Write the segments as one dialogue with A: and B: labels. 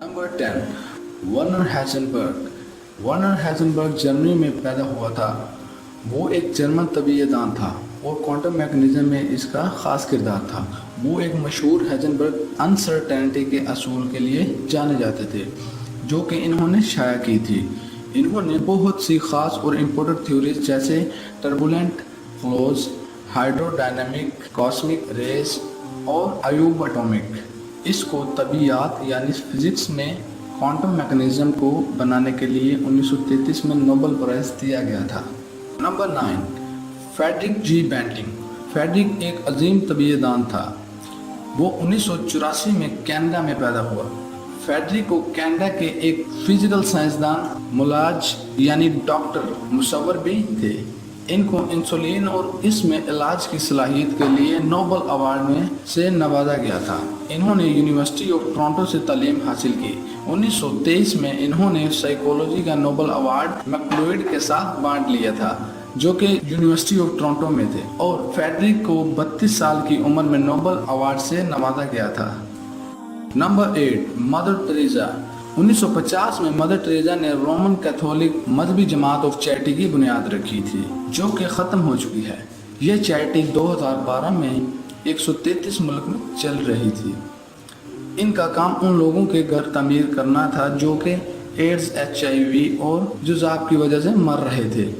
A: Number 10, Werner Heisenberg. Werner Heisenberg Germany में पैदा हुआ था। वो एक जर्मन तबीयतदान था और क्वांटम मैकेनिज्म में इसका ख़ास किरदार था। वो एक मशहूर हैज़नबर्ग अनसर्टेनिटी के असूल के लिए जाने जाते थे जो कि इन्होंने शाया की थी। इन्होंने बहुत सी ख़ास और इम्पोर्टेंट थ्योरीज जैसे turbulent flows, hydrodynamic, cosmic rays और अयूब एटॉमिक इसको तबीयात यानी फिजिक्स में क्वांटम मैकेनिज्म को बनाने के लिए 1933 में नोबेल प्राइज दिया गया था। नंबर 9, फ्रेडरिक जी बैंटिंग। फ्रेडरिक एक अजीम तबीयतदान था। वो 1984 में कनाडा में पैदा हुआ। फ्रेडरिक को कनाडा के एक फिजिकल साइंसदान, मुलाज यानी डॉक्टर मुसव्वर भी थे। इनको इंसुलिन और इसमें इलाज की सलाहियत के लिए नोबेल अवार्ड में से नवाजा गया था। इन्होंने यूनिवर्सिटी ऑफ टोरंटो से तालीम हासिल की। 1923 में इन्होंने साइकोलॉजी का नोबेल अवार्ड मैक्लुएड के साथ बांट लिया था जो कि यूनिवर्सिटी ऑफ टोरंटो में थे, और फ्रेडरिक को 32 साल की उम्र में नोबेल अवार्ड से नवाजा गया था। Number 8, mother Teresa. 1950 में मदर टेरेसा ने रोमन कैथोलिक मजहबी जमात ऑफ चैरिटी की बुनियाद रखी थी जो कि ख़त्म हो चुकी है। यह चैरिटी 2012 में 133 मुल्क में चल रही थी। इनका काम उन लोगों के घर तामीर करना था जो कि एड्स, HIV और जुज़ाब की वजह से मर रहे थे,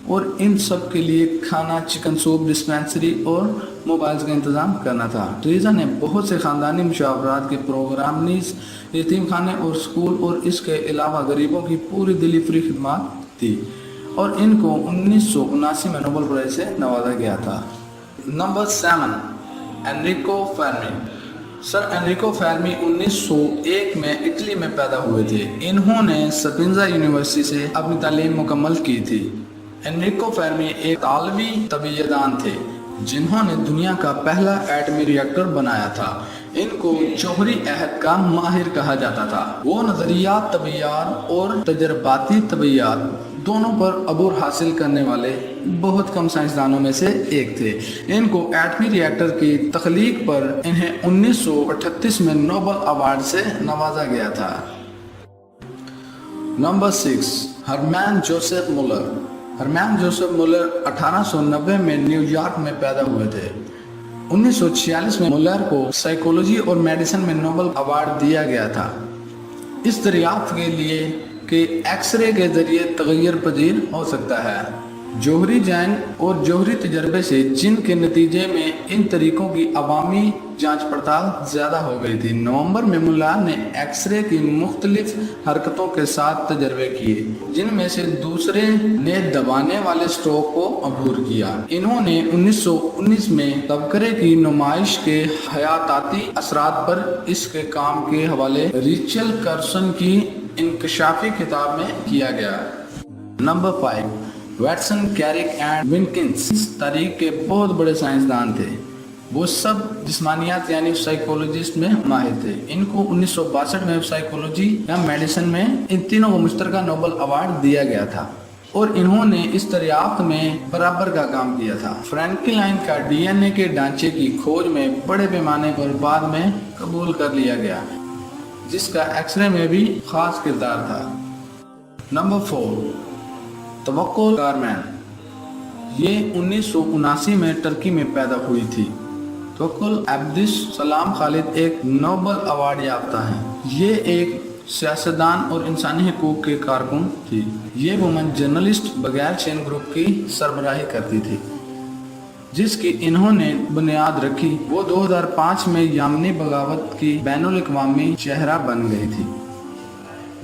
A: और इन सब के लिए खाना, चिकन सूप, डिस्पेंसरी और मोबाइल्स का इंतज़ाम करना था। टेरेसा ने बहुत से ख़ानदानी मुशावरात के प्रोग्राम, नीज़ यतीम खाने और स्कूल और इसके अलावा गरीबों की पूरी दिली फ्री खिदमत दी, और इनको 1979 में नोबेल प्राइज से नवाजा गया था। Number 7, Enrico Fermi. Sir Enrico Fermi 1901 में इटली में पैदा हुए थे। इन्होंने सपिंजा यूनिवर्सिटी से अपनी तालीम मुकम्मल की थी। एनरिको फेर्मी एक इतालवी तबीयतदान थे जिन्होंने दुनिया का पहला एटमी रिएक्टर बनाया था। इनको जौहरी अहद का माहिर कहा जाता था। वो नजरियात तबीयत और तजर्बाती तबीयत दोनों पर अबूर हासिल करने वाले बहुत कम साइंसदानों में से एक थे। इनको एटमी रिएक्टर की तख्लीक पर इन्हें 1938 में नोबेल अवार्ड से नवाजा गया था। नंबर 6, हरमैन जोसेफ मुलर। हरमैन जोसेफ मुलर 1890 में न्यूयॉर्क में पैदा हुए थे। 1946 में मुलर को साइकोलॉजी और मेडिसिन में नोबेल अवार्ड दिया गया था इस दरियाफ्त के लिए कि एक्सरे के जरिए तगय्युर पजीर हो सकता है। जौहरी जंग और जौहरी तजर्बे से जिनके नतीजे में इन तरीकों की अवामी जांच पड़ताल ज़्यादा हो गई थी। नवंबर में मुल्लार ने एक्सरे की मुख्तलिफ हरकतों के साथ तजर्बे किए जिनमें से दूसरे ने दबाने वाले स्ट्रोक को अबूर किया। इन्होंने 1919 में तबकरे की नुमाइश के हयाताती असरात पर इसके काम के हवाले रिचल कर्सन की इंकशाफी किताब में किया गया। नंबर 5, वैटसन, कैरिक एंड विनकिंस तारीख के बहुत बड़े साइंसदान थे। वो सब जिस्मानियात यानी साइकोलॉजिस्ट में माहिर थे। इनको 1962 में साइकोलॉजी या मेडिसिन में इन तीनों को मुश्तरका नोबेल अवार्ड दिया गया था, और इन्होंने इस दरियाफ्त में बराबर का काम किया था। फ्रैंकलिन का DNA के ढांचे की खोज में बड़े पैमाने पर बाद में कबूल कर लिया गया, जिसका एक्सरे में भी खास किरदार था। Number 4, Tawakkol Karman. ये 1979 में टर्की में पैदा हुई थी। तवक्कुल अब्दिस सलाम खालिद एक नोबेल अवार्ड याफ्ता हैं। ये एक सियासतदान और इंसानी हकूक के कारकुन थी। ये वुमन जर्नलिस्ट बगैर चैन ग्रुप की सरबराही करती थी जिसकी इन्होंने बुनियाद रखी। वो 2005 में यामनी बगावत की बैनुल अक़वामी चेहरा बन गई थी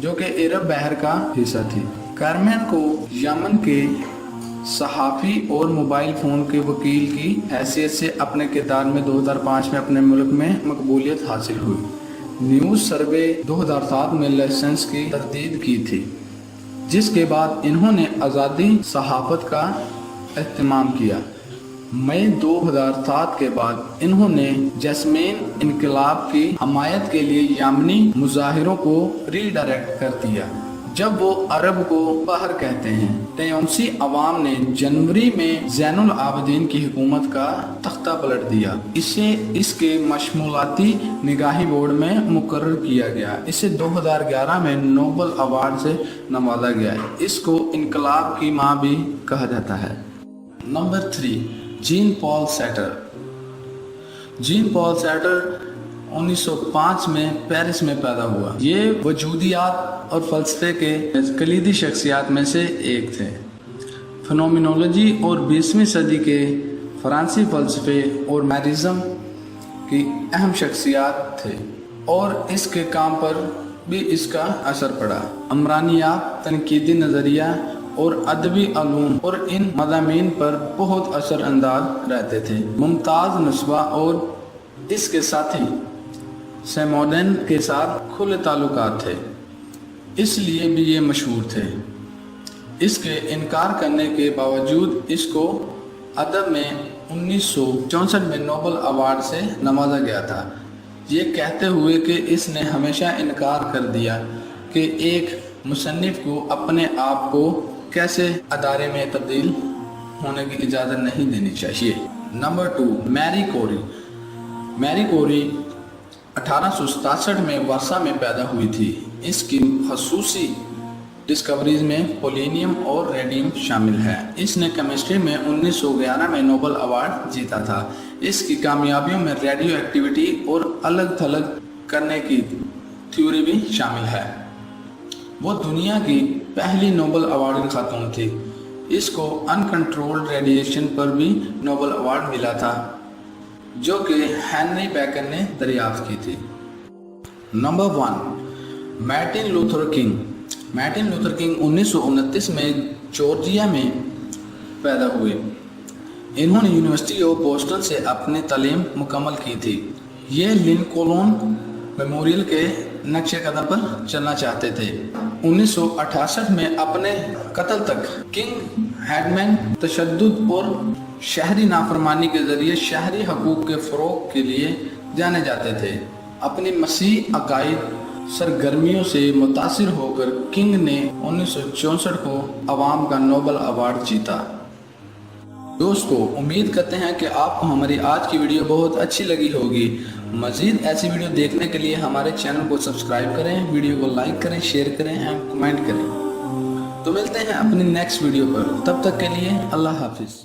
A: जो कि अरब बहर का हिस्सा थी। कारमैन को यमन के सहाफ़ी और मोबाइल फ़ोन के वकील की हैसियत से अपने किरदार में 2005 में अपने मुल्क में मकबूलियत हासिल हुई। न्यूज़ सर्वे 2007 में लाइसेंस की तरदीद की थी, जिसके बाद इन्होंने आज़ादी सहाफ़त का एहतमाम किया। मई 2007 के बाद इन्होंने जैस्मीन इनकलाब की हमायत के लिए यामनी मुजाहिरों को रीडायरेक्ट कर दिया। जब वो अरब को बहर कहते हैं। तयूनसी अवाम ने जनवरी में ज़ैनुल आबिदीन की हुकूमत का तख्ता पलट दिया। इसे इसके मशमूलाती निगाही बोर्ड में मुकर्रर किया गया। इसे 2011 में नोबल अवार्ड से नवाजा गया। इसको इनकलाब की माँ भी कहा जाता है। Number 3, Jean Paul Sartre. Jean Paul Sartre 1905 में पेरिस में पैदा हुआ। ये वजूदियात और फ़लसफ़े के कलीदी शख्सियात में से एक थे। फिनोमिनोलॉजी और 20वीं सदी के फ़्रांसी फ़लसफ़े और मैरिज़म की अहम शख्सियात थे और इसके काम पर भी इसका असर पड़ा। अमरानियात, तनकीदी नज़रिया और अदबी अलूम और इन मज़ामीन पर बहुत असर अंदाज रहते थे। मुमताज़ नस्बा और इसके साथी सैमोडन के साथ खुले ताल्लुकात थे, इसलिए भी ये मशहूर थे। इसके इनकार करने के बावजूद इसको अदब में 1964 में नोबल अवार्ड से नवाजा गया था, ये कहते हुए कि इसने हमेशा इनकार कर दिया कि एक मुसन्निफ को अपने आप को कैसे अदारे में तब्दील होने की इजाज़त नहीं देनी चाहिए। नंबर 2, मैरी कोरी। मैरी कोरी 1867 में वर्सा में पैदा हुई थी। इसकी खसूसी डिस्कवरीज में पोलिनियम और रेडियम शामिल है। इसने केमिस्ट्री में 1911 में नोबल अवार्ड जीता था। इसकी कामयाबियों में रेडियो एक्टिविटी और अलग थलग करने की थ्योरी भी शामिल है। वो दुनिया की पहली नोबल अवार्ड खातून थी। इसको अनकंट्रोल्ड रेडिएशन पर भी नोबल अवार्ड मिला था, जो कि हेनरी बेकर ने दरियाफ्त की थी। Number 1, Martin Luther king. Martin Luther king 1929 में जॉर्जिया में पैदा हुए। इन्होंने यूनिवर्सिटी ऑफ बोस्टन से अपनी तालीम मुकम्मल की थी। ये लिंकॉल्न मेमोरियल के नक्शे कदम पर चलना चाहते थे। 1968 में अपने कत्ल तक किंग हेडमैन तशद्दुद और शहरी नाफरमानी के जरिए शहरी हकूक़ के फ़रोग़ के लिए जाने जाते थे। अपनी मसीह अकायद सरगर्मियों से मुतासिर होकर किंग ने 1964 को अवाम का नोबल अवार्ड जीता। दोस्तों, उम्मीद करते हैं कि आपको हमारी आज की वीडियो बहुत अच्छी लगी होगी। मज़ीद ऐसी वीडियो देखने के लिए हमारे चैनल को सब्सक्राइब करें, वीडियो को लाइक करें, शेयर करें एंड कमेंट करें। तो मिलते हैं अपनी नेक्स्ट वीडियो पर। तब तक के लिए अल्लाह हाफिज़।